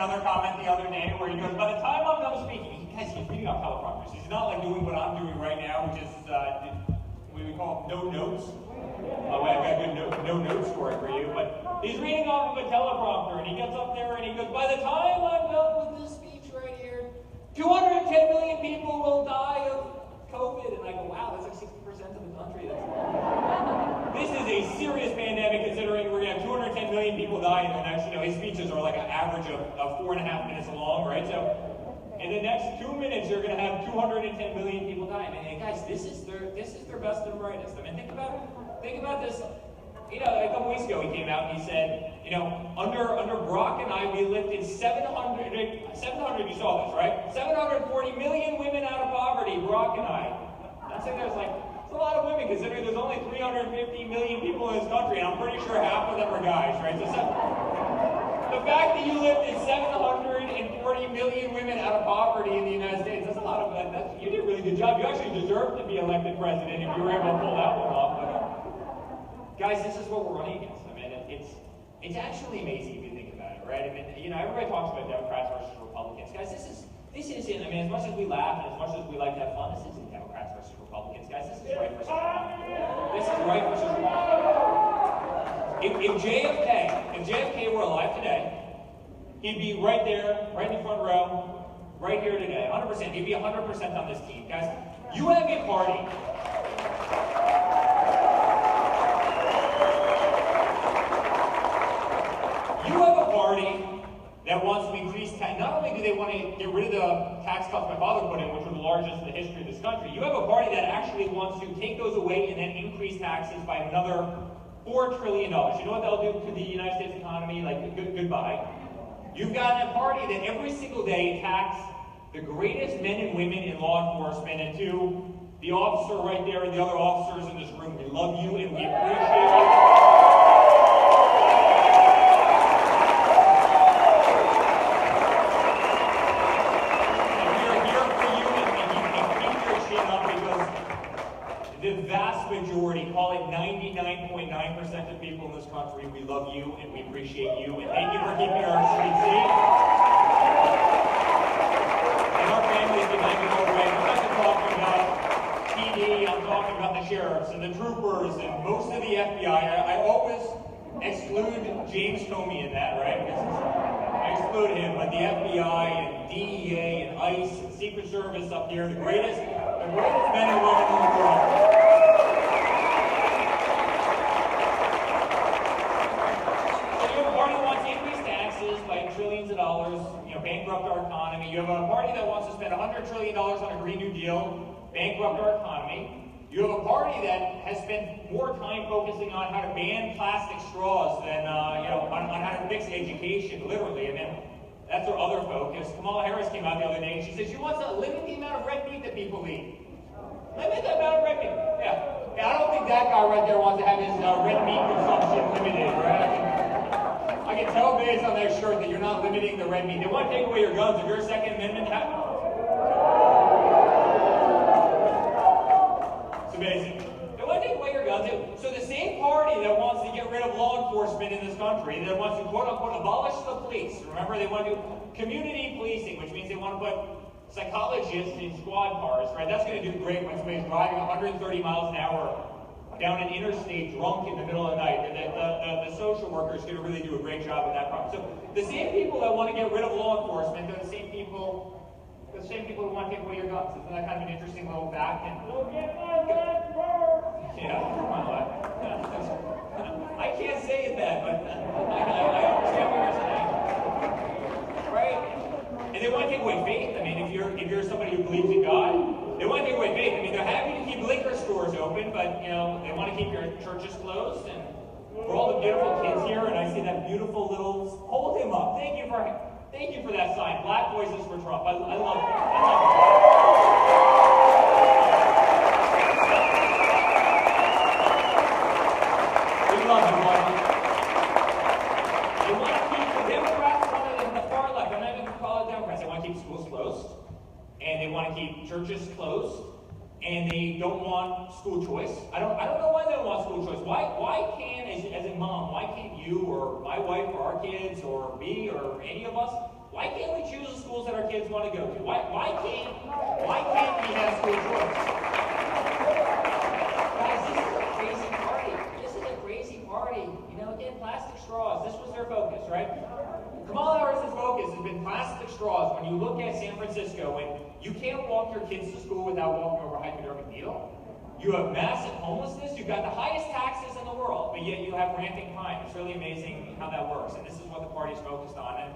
another comment the other day where he goes, by the time I'm done speaking, he's reading off teleprompters. He's not like doing what I'm doing right now, which is what we call no notes. Oh, I've got a good no notes story for you, but he's reading off of a teleprompter, and he gets up there and he goes, by the time I'm done with this speech right here, 210 million people will die of COVID. And I go, wow, that's like 60% of the country. This is a serious pandemic, considering we're going to have 210 million people die in the next, his speeches are like an average of 4.5 minutes long, right? So in the next 2 minutes, you're going to have 210 million people die. I mean, guys, this is their best and brightest. I mean, think about this. A couple weeks ago, he came out and he said, under Brock and I, we lifted 700, you saw this, right? 740 million women out of poverty, Brock and I. That's like, it's a lot of women, considering there's only 350 million people in this country, and I'm pretty sure half of them are guys, right? So the fact that you lifted 740 million women out of poverty in the United States, that's a lot of, you did a really good job. You actually deserve to be elected president if you were able to pull that one off. Guys, this is what we're running against. I mean, it's actually amazing if you think about it, right? I mean, everybody talks about Democrats versus Republicans. Guys, this isn't, as much as we laugh and as much as we like to have fun, this isn't Democrats versus Republicans. Guys, this is right versus wrong. This is right versus wrong. If JFK were alive today, he'd be right there, right in the front row, right here today, 100%. He'd be 100% on this team. Guys, you have a party. You have a party that wants to increase tax. Not only do they want to get rid of the tax cuts my father put in, which were the largest in the history of this country, you have a party that actually wants to take those away and then increase taxes by another $4 trillion. You know what they'll do to the United States economy? Like, goodbye. You've got a party that every single day attacks the greatest men and women in law enforcement, and to the officer right there and the other officers in this room, we love you and we appreciate you. The vast majority, call it 99.9% of people in this country, we love you and we appreciate you, and thank you for keeping our streets safe. And our families behind the doorway. I'm not just talking about PD, I'm talking about the sheriffs and the troopers and most of the FBI. I always exclude James Comey in that, right? I exclude him, but the FBI and DEA and ICE and Secret Service up here, the greatest men and women in the world. Trillions of dollars, bankrupt our economy. You have a party that wants to spend $100 trillion on a Green New Deal, bankrupt our economy. You have a party that has spent more time focusing on how to ban plastic straws than on how to fix education, literally. I mean, that's their other focus. Kamala Harris came out the other day and she said she wants to limit the amount of red meat that people eat. Limit the amount of red meat. Yeah, I don't think that guy right there wants to have his red meat consumption limited, right? I can tell based on their shirt that you're not limiting the red meat. They want to take away your guns. If you're a Second Amendment, it's amazing. They want to take away your guns. So the same party that wants to get rid of law enforcement in this country, that wants to quote-unquote abolish the police. Remember, they want to do community policing, which means they want to put psychologists in squad cars, right? That's going to do great when somebody's driving 130 miles an hour down an interstate drunk in the middle of the night. The social workers are going to really do a great job with that problem. So the same people that want to get rid of law enforcement are the same people who want to take away your guns. Isn't that kind of an interesting little fact? Yeah, I can't say that, but I understand what you're saying. Right? And they want to take away faith. I mean, if you're somebody who believes in God, they want to take away faith. I mean, they're happy to keep liquor stores open, but they want to keep your churches closed. And for all the beautiful kids here, and I see that beautiful little, hold him up. Thank you for that sign. Black Voices for Trump. I love it. We love it, Martin. They want to keep the Democrats rather than the far left. I'm not even going to call it Democrats. They want to keep schools closed. And they want to keep churches closed, and they don't want school choice. I don't know why they don't want school choice. Why can't, as a mom, why can't you or my wife or our kids or me or any of us Why can't we choose the schools that our kids want to go to? Why can't we have school choice? Guys, this is a crazy party. This is a crazy party. You know, again, plastic straws. This was their focus, right? Kamala Harris's focus has been plastic straws. When you look at San Francisco, when you can't walk your kids to school without walking over a hypodermic needle, you have massive homelessness, you've got the highest taxes in the world, but yet you have rampant crime. It's really amazing how that works, and this is what the party's focused on. And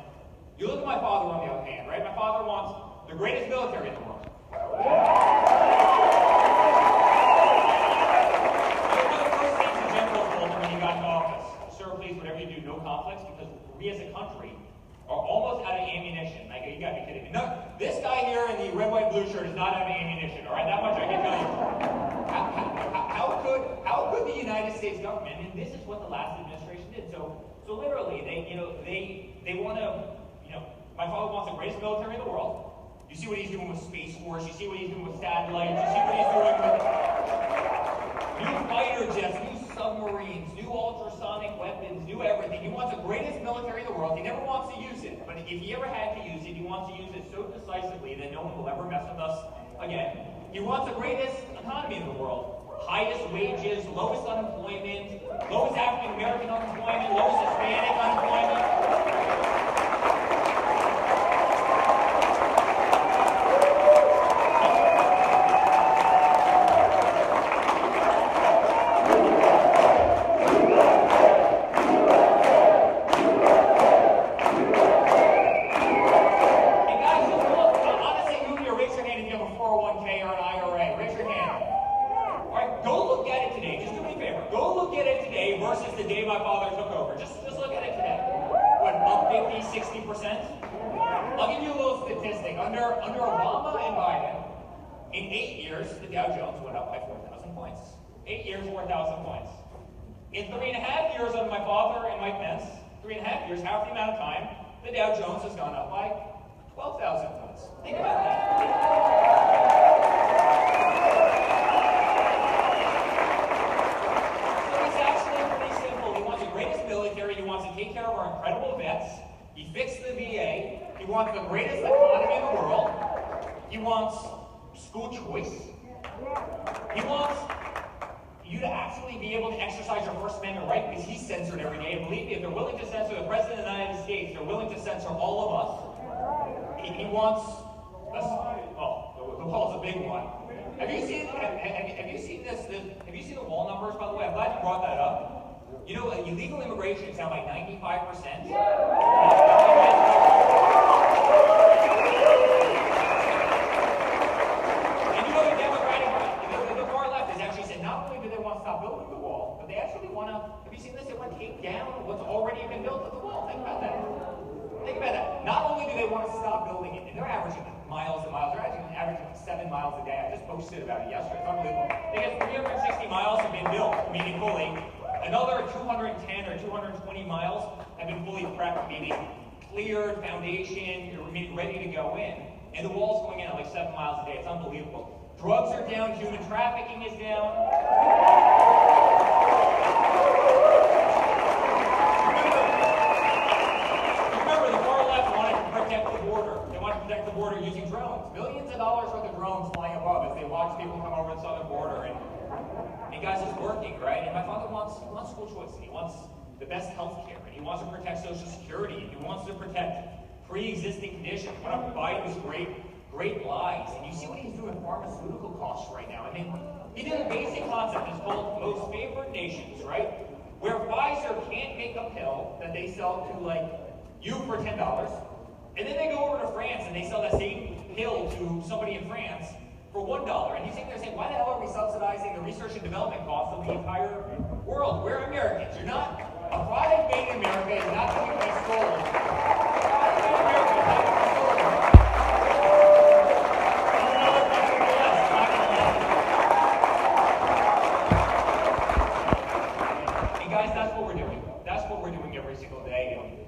you look at my father on the other hand, right? My father wants the greatest military in the world. One of the first things the general told him when he got into office, sir, please, whatever you do, no conflicts, because we as a country are almost out of ammunition. Like, you gotta be kidding me. No, this guy here in the red, white, blue shirt is not having ammunition, all right? That much I can tell you. How could the United States government, and this is what the last administration did, so literally, they want to, my father wants the greatest military in the world. You see what he's doing with Space Force, you see what he's doing with satellites, you see what he's doing with new fighter jets, new submarines, new ultrasonic weapons, new everything. He wants the greatest military in the world. He never wants to use it, but if he ever had to use it, he wants to use it so decisively that no one will ever mess with us again. He wants the greatest economy in the world. Highest wages, lowest unemployment, lowest African American unemployment, lowest Hispanic unemployment. And guys, just look, honestly, move your raise your hand if you have a 401k or an IRA. Raise your hand. Go look at it today. Just do me a favor. Go look at it today versus the day my father took over. Just look at it today. What, up 50, 60%? I'll give you a little statistic. Under Obama and Biden, in 8 years, the Dow Jones went up by 4,000 points. 8 years, 4,000 points. In 3.5 years under my father and Mike Pence, 3.5 years, half the amount of time, the Dow Jones has gone up by 12,000 points. Think about that. He wants to take care of our incredible vets. He fixed the VA. He wants the greatest economy in the world. He wants school choice. He wants you to actually be able to exercise your First Amendment right because he's censored every day. And believe me, if they're willing to censor the President of the United States, they're willing to censor all of us. He wants us. Oh, the wall's a big one. Have you seen this? Have you seen the wall numbers, by the way? I'm glad you brought that up. You know, illegal immigration is now like 95%. And you know, the far left has actually said not only do they want to stop building the wall, but they actually want to, have you seen this? They want to take down what's already been built at the wall. Think about that. Think about that. Not only do they want to stop building it, and they're averaging miles and miles. They're averaging 7 miles a day. I just posted about it yesterday. It's unbelievable. They get 360 miles have been built, meaning fully. Another 210 or 220 miles have been fully prepped, meaning cleared, foundation, you're ready to go in. And the wall's going in at like 7 miles a day. It's unbelievable. Drugs are down, human trafficking is down. Remember, the far left wanted to protect the border. They wanted to protect the border using drones. Millions of dollars worth of drones flying above as they watch people come over the southern border. And guys, it's working, right? And my father wants school choice. He wants the best health care. And he wants to protect Social Security. And he wants to protect pre-existing conditions. One of Biden's great lies. And you see what he's doing with pharmaceutical costs right now. I mean, he did a basic concept. It's called most favored nations, right? Where Pfizer can't make a pill that they sell to, like, you for $10. And then they go over to France and they sell that same pill to somebody in France for $1. And he's sitting there saying, why the hell are we subsidizing the research and development costs of the entire world? We're Americans. You're not, a product made in America is not going to be stolen. A product made in America is not going to be stolen. And guys, that's what we're doing. That's what we're doing every single day. And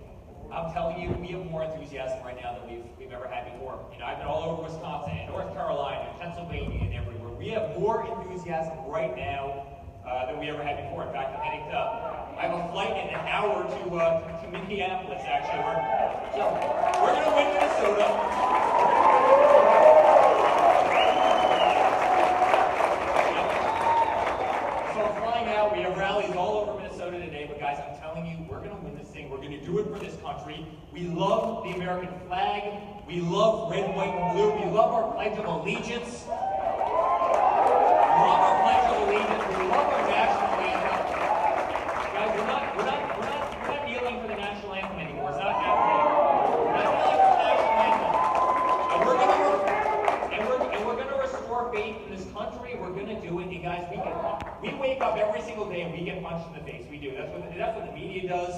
I'm telling you, we have more enthusiasm right now than we've ever had before. You know, I've been all over Wisconsin and North Carolina and Pennsylvania and everywhere. We have more enthusiasm right now than we ever had before. In fact, I'm heading to, I have a flight in an hour hour to Minneapolis, actually. We're going to win Minnesota. So flying out, we have rallies all over Minnesota today, but guys, I'm telling you, we're going to win this thing. We're going to do it for this country. We love the American flag. We love red, white, and blue. We love our Pledge of Allegiance. We love our Pledge of Allegiance. We love our national anthem. Guys, we're not kneeling for the national anthem anymore. It's not happening. We're not kneeling for the national anthem. And we're gonna restore faith in this country. We're gonna do it. And guys, we wake up every single day and we get punched in the face. We do. That's what the media does.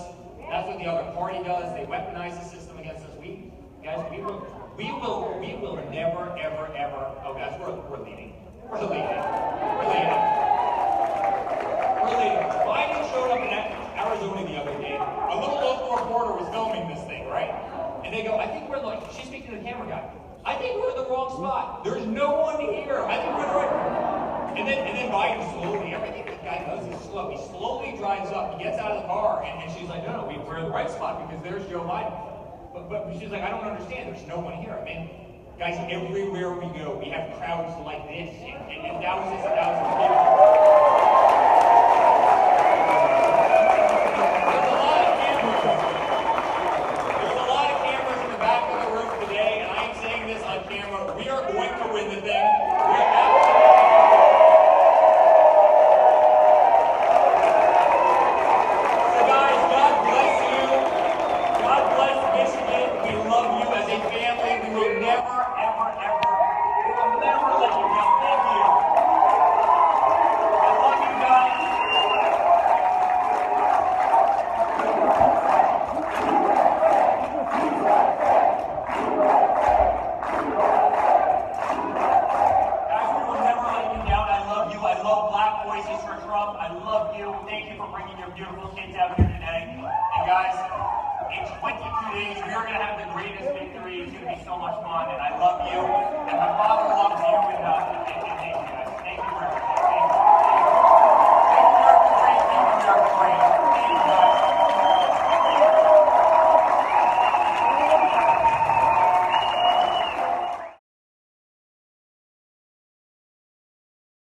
That's what the other party does. They weaponize the system against us. We will never, ever, ever. Oh, guys, we're leaving. We're leaving. Biden showed up in Arizona the other day. A little local reporter was filming this thing, right? And they go, I think we're like, she's speaking to the camera guy. I think we're in the wrong spot. There's no one here. I think we're right. And then Biden slowly, everything this guy does is slow. He slowly drives up. He gets out of the car, and she's like, no, we're in the right spot because there's Joe Biden. But she's like, I don't understand. There's no one here. I mean, guys, everywhere we go, we have crowds like this and thousands and thousands of people. There's a lot of cameras in the back of the room today, and I am saying this on camera. We are going to win the thing. So guys, God bless you. God bless Michigan. We love you as a family. We will never, ever, ever, we will never let you down. Thank you. I love you guys. Guys, we will never let you down. I love you. I love Black Voices for Trump. I love you. Thank you for bringing your beautiful kids out here today. And guys, in 22 days, we are going to have the greatest victory. It's going to be so much fun, and I love you.